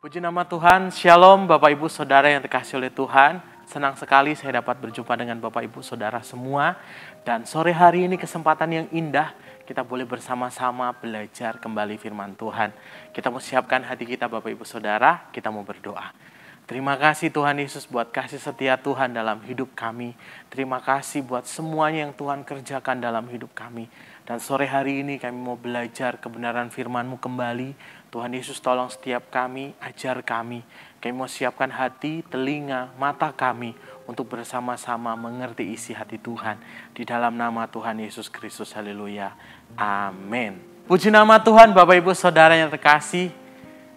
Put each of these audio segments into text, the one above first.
Puji nama Tuhan, Shalom Bapak Ibu Saudara yang dikasihi oleh Tuhan. Senang sekali saya dapat berjumpa dengan Bapak Ibu Saudara semua. Dan sore hari ini kesempatan yang indah, kita boleh bersama-sama belajar kembali firman Tuhan. Kita mau siapkan hati kita Bapak Ibu Saudara, kita mau berdoa. Terima kasih Tuhan Yesus buat kasih setia Tuhan dalam hidup kami. Terima kasih buat semuanya yang Tuhan kerjakan dalam hidup kami. Dan sore hari ini kami mau belajar kebenaran firman-Mu kembali. Tuhan Yesus tolong setiap kami, ajar kami. Kami mau siapkan hati, telinga, mata kami untuk bersama-sama mengerti isi hati Tuhan. Di dalam nama Tuhan Yesus Kristus, haleluya. Amin. Puji nama Tuhan Bapak Ibu Saudara yang terkasih.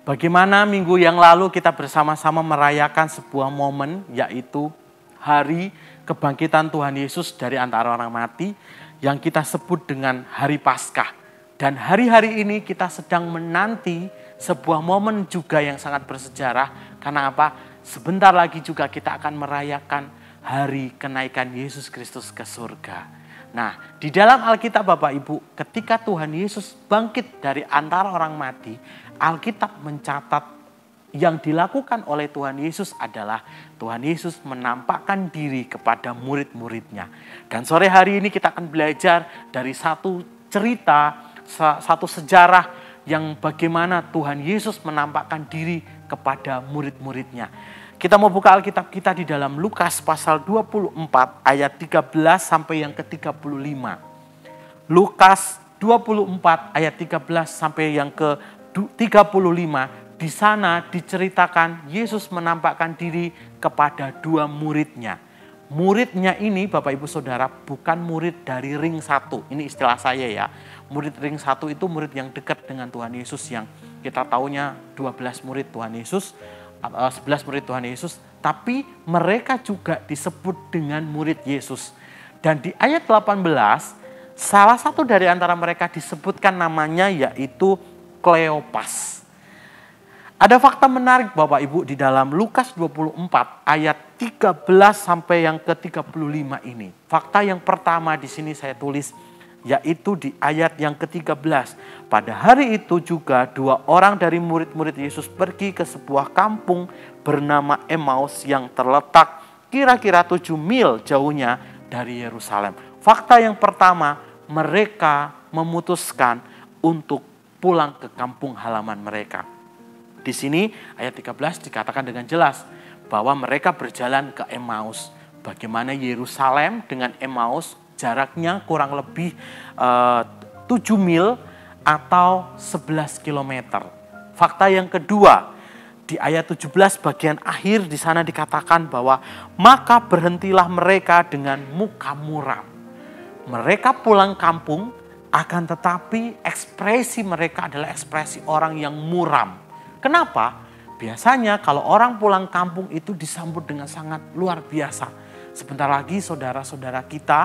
Bagaimana minggu yang lalu kita bersama-sama merayakan sebuah momen, yaitu hari kebangkitan Tuhan Yesus dari antara orang mati, yang kita sebut dengan Hari Paskah. Dan hari-hari ini kita sedang menanti sebuah momen juga yang sangat bersejarah. Karena apa? Sebentar lagi juga kita akan merayakan hari kenaikan Yesus Kristus ke surga. Nah, di dalam Alkitab Bapak Ibu, ketika Tuhan Yesus bangkit dari antara orang mati, Alkitab mencatat yang dilakukan oleh Tuhan Yesus adalah Tuhan Yesus menampakkan diri kepada murid-muridnya. Dan sore hari ini kita akan belajar dari satu cerita, satu sejarah yang bagaimana Tuhan Yesus menampakkan diri kepada murid-muridnya. Kita mau buka Alkitab kita di dalam Lukas pasal 24 ayat 13 sampai yang ke-35. Lukas 24 ayat 13 sampai yang ke-35. Di sana diceritakan Yesus menampakkan diri kepada dua muridnya. Muridnya ini Bapak Ibu Saudara bukan murid dari ring 1. Ini istilah saya ya. Murid ring 1 itu murid yang dekat dengan Tuhan Yesus, yang kita taunya 12 murid Tuhan Yesus, 11 murid Tuhan Yesus. Tapi mereka juga disebut dengan murid Yesus. Dan di ayat 18, salah satu dari antara mereka disebutkan namanya yaitu Kleopas. Ada fakta menarik Bapak Ibu di dalam Lukas 24 ayat 13 sampai yang ke-35 ini. Fakta yang pertama di sini saya tulis yaitu di ayat yang ke-13. Pada hari itu juga dua orang dari murid-murid Yesus pergi ke sebuah kampung bernama Emmaus yang terletak kira-kira 7 mil jauhnya dari Yerusalem. Fakta yang pertama, mereka memutuskan untuk pulang ke kampung halaman mereka. Di sini ayat 13 dikatakan dengan jelas bahwa mereka berjalan ke Emmaus. Bagaimana Yerusalem dengan Emmaus jaraknya kurang lebih 7 mil atau 11 kilometer. Fakta yang kedua, di ayat 17 bagian akhir di sana dikatakan bahwa maka berhentilah mereka dengan muka muram. Mereka pulang kampung, akan tetapi ekspresi mereka adalah ekspresi orang yang muram. Kenapa? Biasanya kalau orang pulang kampung itu disambut dengan sangat luar biasa. Sebentar lagi saudara-saudara kita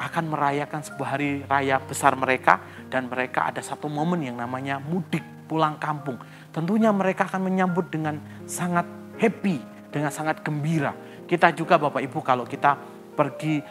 akan merayakan sebuah hari raya besar mereka. Dan mereka ada satu momen yang namanya mudik pulang kampung. Tentunya mereka akan menyambut dengan sangat happy, dengan sangat gembira. Kita juga Bapak Ibu kalau kita pergi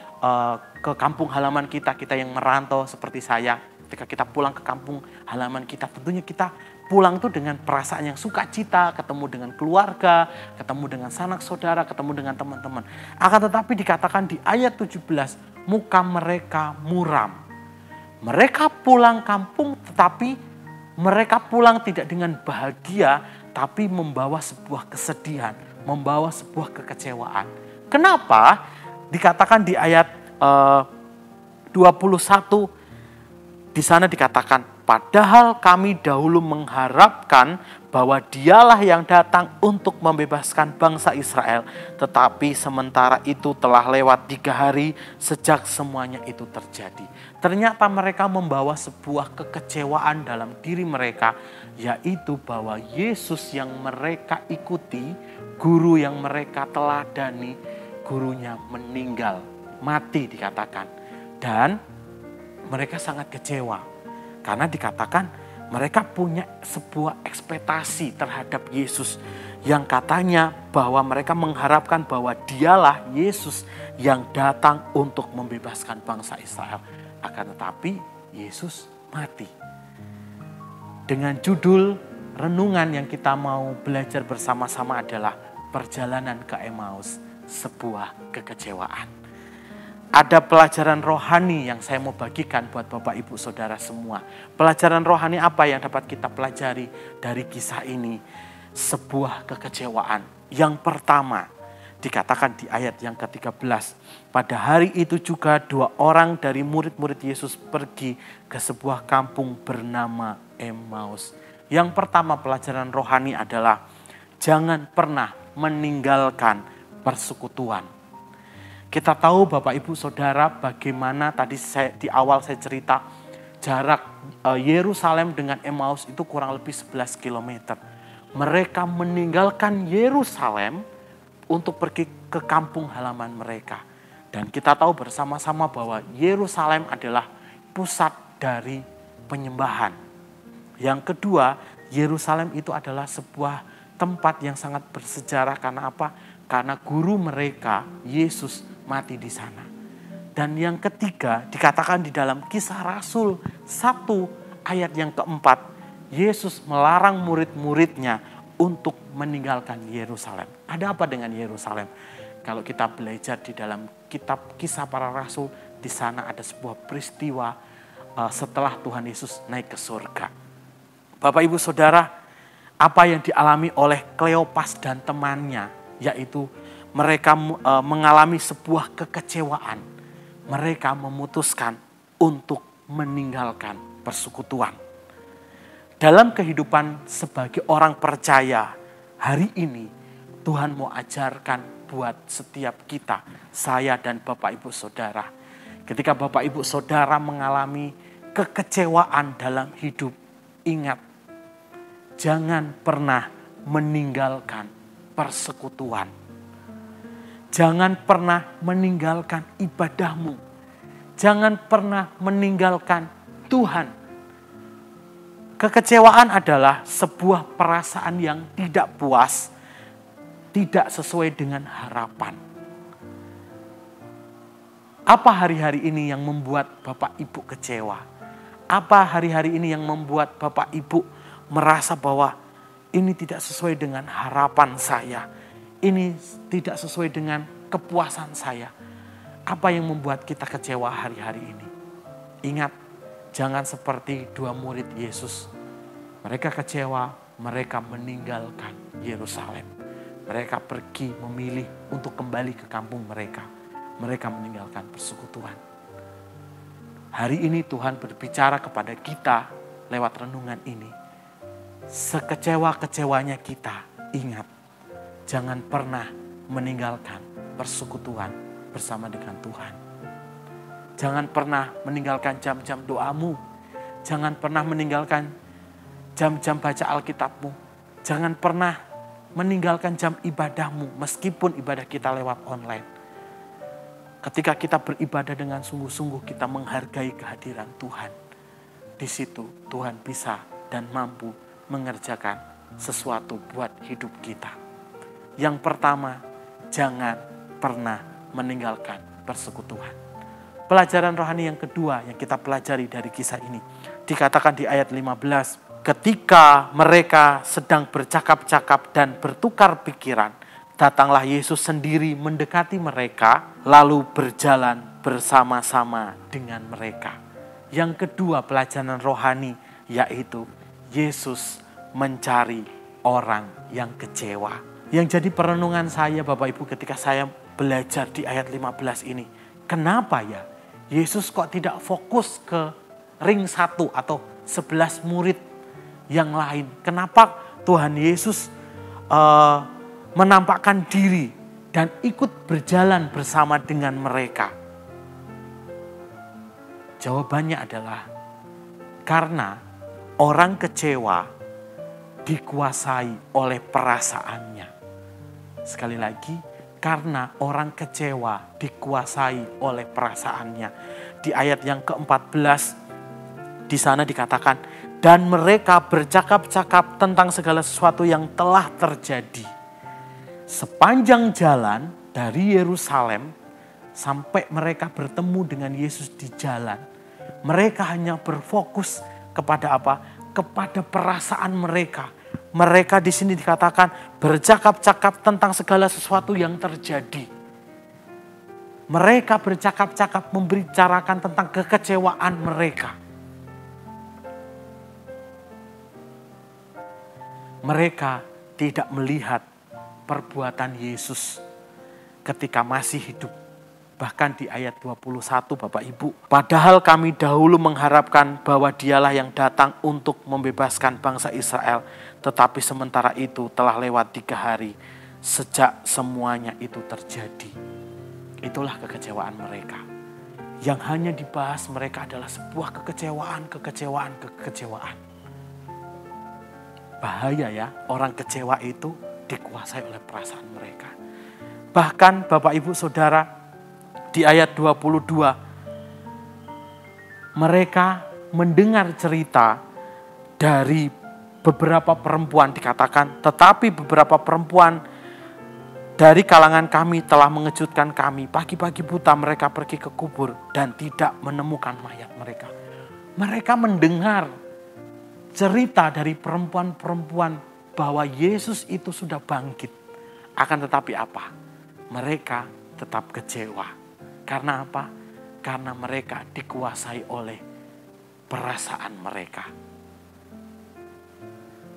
ke kampung halaman kita yang merantau seperti saya. Ketika kita pulang ke kampung halaman kita, tentunya kita pulang tuh dengan perasaan yang sukacita, ketemu dengan keluarga, ketemu dengan sanak saudara, ketemu dengan teman-teman. Akan tetapi dikatakan di ayat 17, muka mereka muram. Mereka pulang kampung tetapi mereka pulang tidak dengan bahagia, tapi membawa sebuah kesedihan, membawa sebuah kekecewaan. Kenapa? Dikatakan di ayat 21, di sana dikatakan, padahal kami dahulu mengharapkan bahwa dialah yang datang untuk membebaskan bangsa Israel. Tetapi sementara itu telah lewat 3 hari sejak semuanya itu terjadi. Ternyata mereka membawa sebuah kekecewaan dalam diri mereka, yaitu bahwa Yesus yang mereka ikuti, guru yang mereka teladani, gurunya meninggal, mati dikatakan. Dan mereka sangat kecewa karena dikatakan mereka punya sebuah ekspektasi terhadap Yesus yang katanya bahwa mereka mengharapkan bahwa dialah Yesus yang datang untuk membebaskan bangsa Israel. Akan tetapi Yesus mati. Dengan judul renungan yang kita mau belajar bersama-sama adalah perjalanan ke Emmaus, sebuah kekecewaan. Ada pelajaran rohani yang saya mau bagikan buat Bapak Ibu Saudara semua. Pelajaran rohani apa yang dapat kita pelajari dari kisah ini? Sebuah kekecewaan. Yang pertama, dikatakan di ayat yang ke-13. Pada hari itu juga 2 orang dari murid-murid Yesus pergi ke sebuah kampung bernama Emmaus. Yang pertama pelajaran rohani adalah jangan pernah meninggalkan persekutuan. Kita tahu Bapak Ibu Saudara bagaimana tadi di awal saya cerita jarak Yerusalem dengan Emmaus itu kurang lebih 11 km. Mereka meninggalkan Yerusalem untuk pergi ke kampung halaman mereka. Dan kita tahu bersama-sama bahwa Yerusalem adalah pusat dari penyembahan. Yang kedua, Yerusalem itu adalah sebuah tempat yang sangat bersejarah. Karena apa? Karena guru mereka, Yesus, mati di sana. Dan yang ketiga, dikatakan di dalam Kisah Rasul 1 ayat yang keempat, Yesus melarang murid-muridnya untuk meninggalkan Yerusalem. Ada apa dengan Yerusalem? Kalau kita belajar di dalam kitab Kisah Para Rasul, di sana ada sebuah peristiwa setelah Tuhan Yesus naik ke surga. Bapak Ibu Saudara, apa yang dialami oleh Kleopas dan temannya, yaitu mereka mengalami sebuah kekecewaan. Mereka memutuskan untuk meninggalkan persekutuan. Dalam kehidupan sebagai orang percaya, hari ini Tuhan mau ajarkan buat setiap kita, saya dan Bapak Ibu Saudara. Ketika Bapak Ibu Saudara mengalami kekecewaan dalam hidup, ingat, jangan pernah meninggalkan persekutuan. Jangan pernah meninggalkan ibadahmu. Jangan pernah meninggalkan Tuhan. Kekecewaan adalah sebuah perasaan yang tidak puas, tidak sesuai dengan harapan. Apa hari-hari ini yang membuat Bapak Ibu kecewa? Apa hari-hari ini yang membuat Bapak Ibu merasa bahwa ini tidak sesuai dengan harapan saya? Ini tidak sesuai dengan kepuasan saya. Apa yang membuat kita kecewa hari-hari ini? Ingat, jangan seperti 2 murid Yesus. Mereka kecewa, mereka meninggalkan Yerusalem. Mereka pergi memilih untuk kembali ke kampung mereka. Mereka meninggalkan persekutuan. Hari ini Tuhan berbicara kepada kita lewat renungan ini. Sekecewa-kecewanya kita, ingat. Jangan pernah meninggalkan persekutuan bersama dengan Tuhan. Jangan pernah meninggalkan jam-jam doamu. Jangan pernah meninggalkan jam-jam baca Alkitabmu. Jangan pernah meninggalkan jam ibadahmu meskipun ibadah kita lewat online. Ketika kita beribadah dengan sungguh-sungguh, kita menghargai kehadiran Tuhan. Di situ Tuhan bisa dan mampu mengerjakan sesuatu buat hidup kita. Yang pertama, jangan pernah meninggalkan persekutuan. Pelajaran rohani yang kedua yang kita pelajari dari kisah ini, dikatakan di ayat 15, ketika mereka sedang bercakap-cakap dan bertukar pikiran, datanglah Yesus sendiri mendekati mereka, lalu berjalan bersama-sama dengan mereka. Yang kedua pelajaran rohani, yaitu Yesus mencari orang yang kecewa. Yang jadi perenungan saya Bapak Ibu ketika saya belajar di ayat 15 ini. Kenapa ya Yesus kok tidak fokus ke ring 1 atau 11 murid yang lain? Kenapa Tuhan Yesus menampakkan diri dan ikut berjalan bersama dengan mereka? Jawabannya adalah karena orang kecewa dikuasai oleh perasaannya. Sekali lagi, karena orang kecewa dikuasai oleh perasaannya. Di ayat yang ke-14, di sana dikatakan, dan mereka bercakap-cakap tentang segala sesuatu yang telah terjadi. Sepanjang jalan dari Yerusalem sampai mereka bertemu dengan Yesus di jalan, mereka hanya berfokus kepada apa? Kepada perasaan mereka. Mereka di sini dikatakan bercakap-cakap tentang segala sesuatu yang terjadi. Mereka bercakap-cakap membicarakan tentang kekecewaan mereka. Mereka tidak melihat perbuatan Yesus ketika masih hidup. Bahkan di ayat 21 Bapak Ibu. Padahal kami dahulu mengharapkan bahwa dialah yang datang untuk membebaskan bangsa Israel. Tetapi sementara itu telah lewat 3 hari sejak semuanya itu terjadi. Itulah kekecewaan mereka. Yang hanya dibahas mereka adalah sebuah kekecewaan. Bahaya ya, orang kecewa itu dikuasai oleh perasaan mereka. Bahkan Bapak Ibu Saudara, di ayat 22, mereka mendengar cerita dari beberapa perempuan dikatakan, tetapi beberapa perempuan dari kalangan kami telah mengejutkan kami. Pagi-pagi buta mereka pergi ke kubur dan tidak menemukan mayat mereka. Mereka mendengar cerita dari perempuan-perempuan bahwa Yesus itu sudah bangkit. Akan tetapi apa? Mereka tetap kecewa. Karena apa? Karena mereka dikuasai oleh perasaan mereka.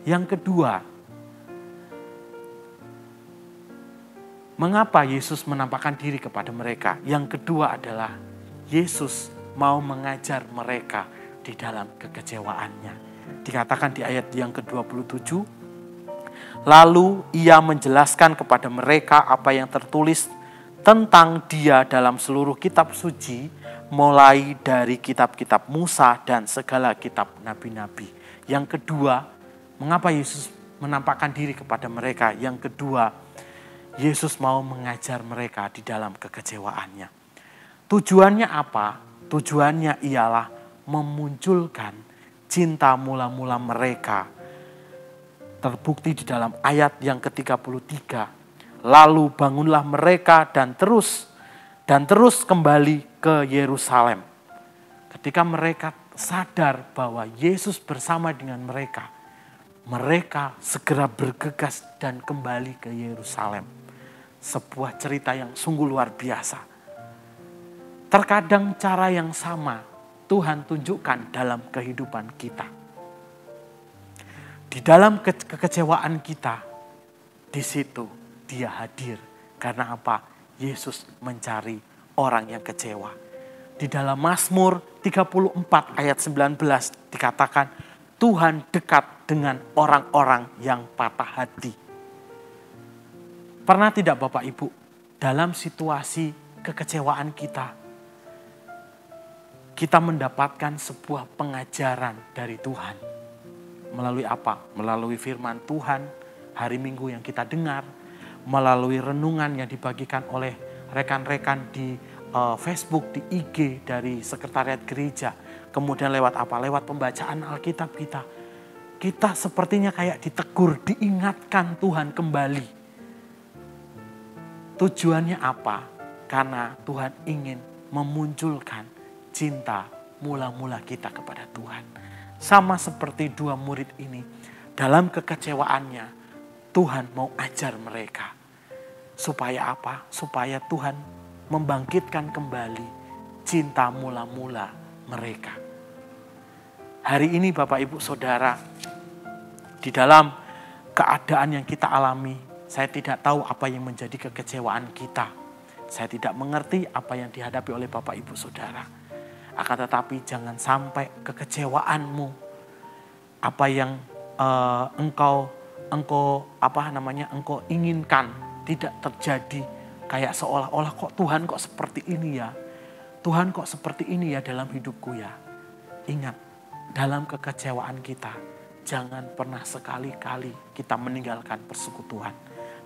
Yang kedua, mengapa Yesus menampakkan diri kepada mereka? Yang kedua adalah Yesus mau mengajar mereka di dalam kekecewaannya. Dikatakan di ayat yang ke-27, lalu ia menjelaskan kepada mereka apa yang tertulis tentang dia dalam seluruh kitab suci, mulai dari kitab-kitab Musa dan segala kitab nabi-nabi. Yang kedua, mengapa Yesus menampakkan diri kepada mereka? Yang kedua, Yesus mau mengajar mereka di dalam kekecewaannya. Tujuannya apa? Tujuannya ialah memunculkan cinta mula-mula mereka. Terbukti di dalam ayat yang ke-33. Lalu bangunlah mereka dan terus kembali ke Yerusalem. Ketika mereka sadar bahwa Yesus bersama dengan mereka, mereka segera bergegas dan kembali ke Yerusalem. Sebuah cerita yang sungguh luar biasa. Terkadang cara yang sama Tuhan tunjukkan dalam kehidupan kita. Di dalam kekecewaan kita, di situ Dia hadir. Karena apa? Yesus mencari orang yang kecewa. Di dalam Mazmur 34 ayat 19 dikatakan, Tuhan dekat dengan orang-orang yang patah hati. Pernah tidak Bapak Ibu, dalam situasi kekecewaan kita mendapatkan sebuah pengajaran dari Tuhan. Melalui apa? Melalui firman Tuhan, hari Minggu yang kita dengar, melalui renungan yang dibagikan oleh rekan-rekan di Facebook, di IG dari sekretariat gereja. Kemudian lewat apa? Lewat pembacaan Alkitab kita. Kita sepertinya kayak ditegur, diingatkan Tuhan kembali. Tujuannya apa? Karena Tuhan ingin memunculkan cinta mula-mula kita kepada Tuhan. Sama seperti dua murid ini, dalam kekecewaannya, Tuhan mau ajar mereka. Supaya apa? Supaya Tuhan membangkitkan kembali cinta mula-mula mereka. Hari ini Bapak Ibu Saudara, di dalam keadaan yang kita alami, saya tidak tahu apa yang menjadi kekecewaan kita. Saya tidak mengerti apa yang dihadapi oleh Bapak Ibu Saudara. Akan tetapi jangan sampai kekecewaanmu, apa yang engkau inginkan tidak terjadi, kayak seolah-olah kok Tuhan kok seperti ini ya. Tuhan kok seperti ini ya dalam hidupku ya. Ingat, dalam kekecewaan kita jangan pernah sekali-kali kita meninggalkan persekutuan.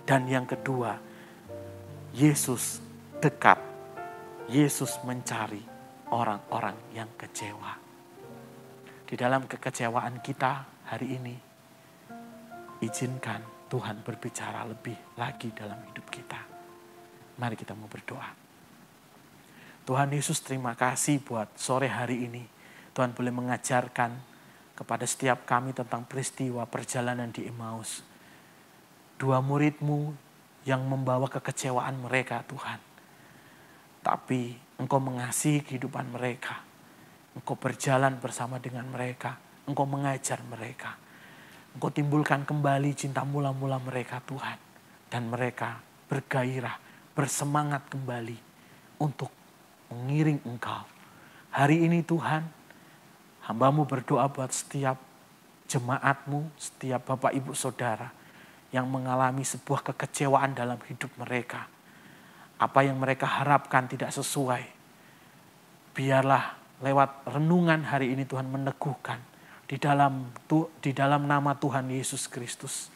Dan yang kedua, Yesus dekat. Yesus mencari orang-orang yang kecewa. Di dalam kekecewaan kita hari ini, izinkan Tuhan berbicara lebih lagi dalam hidup kita. Mari kita mau berdoa. Tuhan Yesus, terima kasih buat sore hari ini. Tuhan boleh mengajarkan kepada setiap kami tentang peristiwa perjalanan di Emmaus. 2 murid-Mu yang membawa kekecewaan mereka, Tuhan. Tapi Engkau mengasihi kehidupan mereka. Engkau berjalan bersama dengan mereka. Engkau mengajar mereka. Engkau timbulkan kembali cinta mula-mula mereka, Tuhan. Dan mereka bergairah, bersemangat kembali untuk mengiring Engkau. Hari ini Tuhan, hamba-Mu berdoa buat setiap jemaat-Mu, setiap Bapak Ibu Saudara yang mengalami sebuah kekecewaan dalam hidup mereka. Apa yang mereka harapkan tidak sesuai. Biarlah lewat renungan hari ini Tuhan meneguhkan di dalam nama Tuhan Yesus Kristus.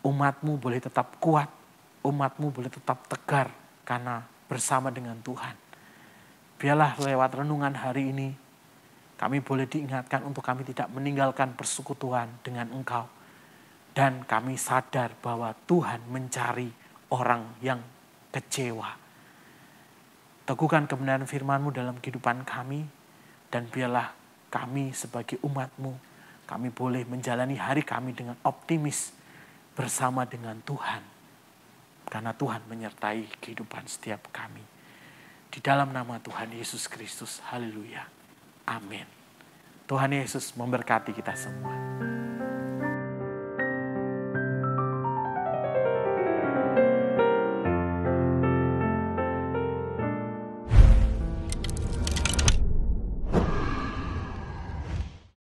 Umat-Mu boleh tetap kuat, umat-Mu boleh tetap tegar karena bersama dengan Tuhan. Biarlah lewat renungan hari ini kami boleh diingatkan untuk kami tidak meninggalkan persekutuan dengan Engkau. Dan kami sadar bahwa Tuhan mencari orang yang kecewa. Teguhkan kebenaran firman-Mu dalam kehidupan kami. Dan biarlah kami sebagai umat-Mu, kami boleh menjalani hari kami dengan optimis bersama dengan Tuhan. Karena Tuhan menyertai kehidupan setiap kami. Di dalam nama Tuhan Yesus Kristus. Haleluya. Amin. Tuhan Yesus memberkati kita semua.